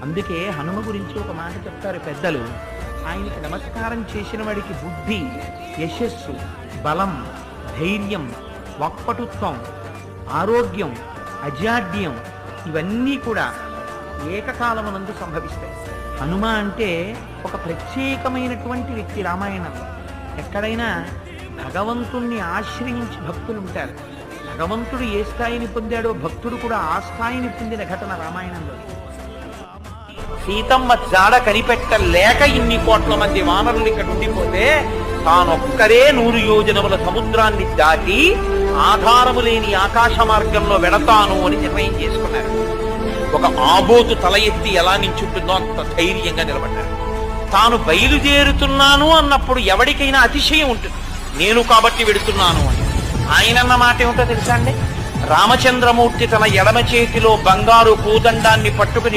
అందుకే హనుమ గురించి ఒక మాట చెప్తారు పెద్దలు. ఆయనకి నమస్కారం చేసిన వాడికి బుద్ధి, యశస్సు, బలం, ధైర్యం, వాక్పటుత్వం, ఆరోగ్యం, అజాడ్యం ఇవన్నీ కూడా ఏకకాలమునందు సంభవిస్తాయి. హనుమ అంటే ఒక ప్రత్యేకమైనటువంటి వ్యక్తి. రామాయణంలో ఎక్కడైనా భగవంతుణ్ణి ఆశ్రయించి భక్తులు ఉంటారు. భగవంతుడు ఏ స్థాయిని పొందాడో భక్తుడు కూడా ఆ స్థాయిని పొందిన ఘటన రామాయణంలో. సీతమ్మ జాడ కనిపెట్టలేక ఇన్ని కోట్ల మంది వానరులు ఇక్కడ ఉండిపోతే తానొక్కరే 100 యోజనముల సముద్రాన్ని దాటి ఆధారము లేని ఆకాశ మార్గంలో వెడతాను అని నిర్ణయం చేసుకున్నారు. ఒక ఆబోతు తల ఎత్తి ఎలా నించుంటుందో అంత ధైర్యంగా నిలబడ్డారు. తాను బయలుదేరుతున్నాను అన్నప్పుడు ఎవరికైనా అతిశయం ఉంటుంది, నేను కాబట్టి వెడుతున్నాను అని. ఆయనన్న మాట ఏమిటో తెలుసా అండి? రామచంద్రమూర్తి తన ఎడమ చేతిలో బంగారు కోదండాన్ని పట్టుకుని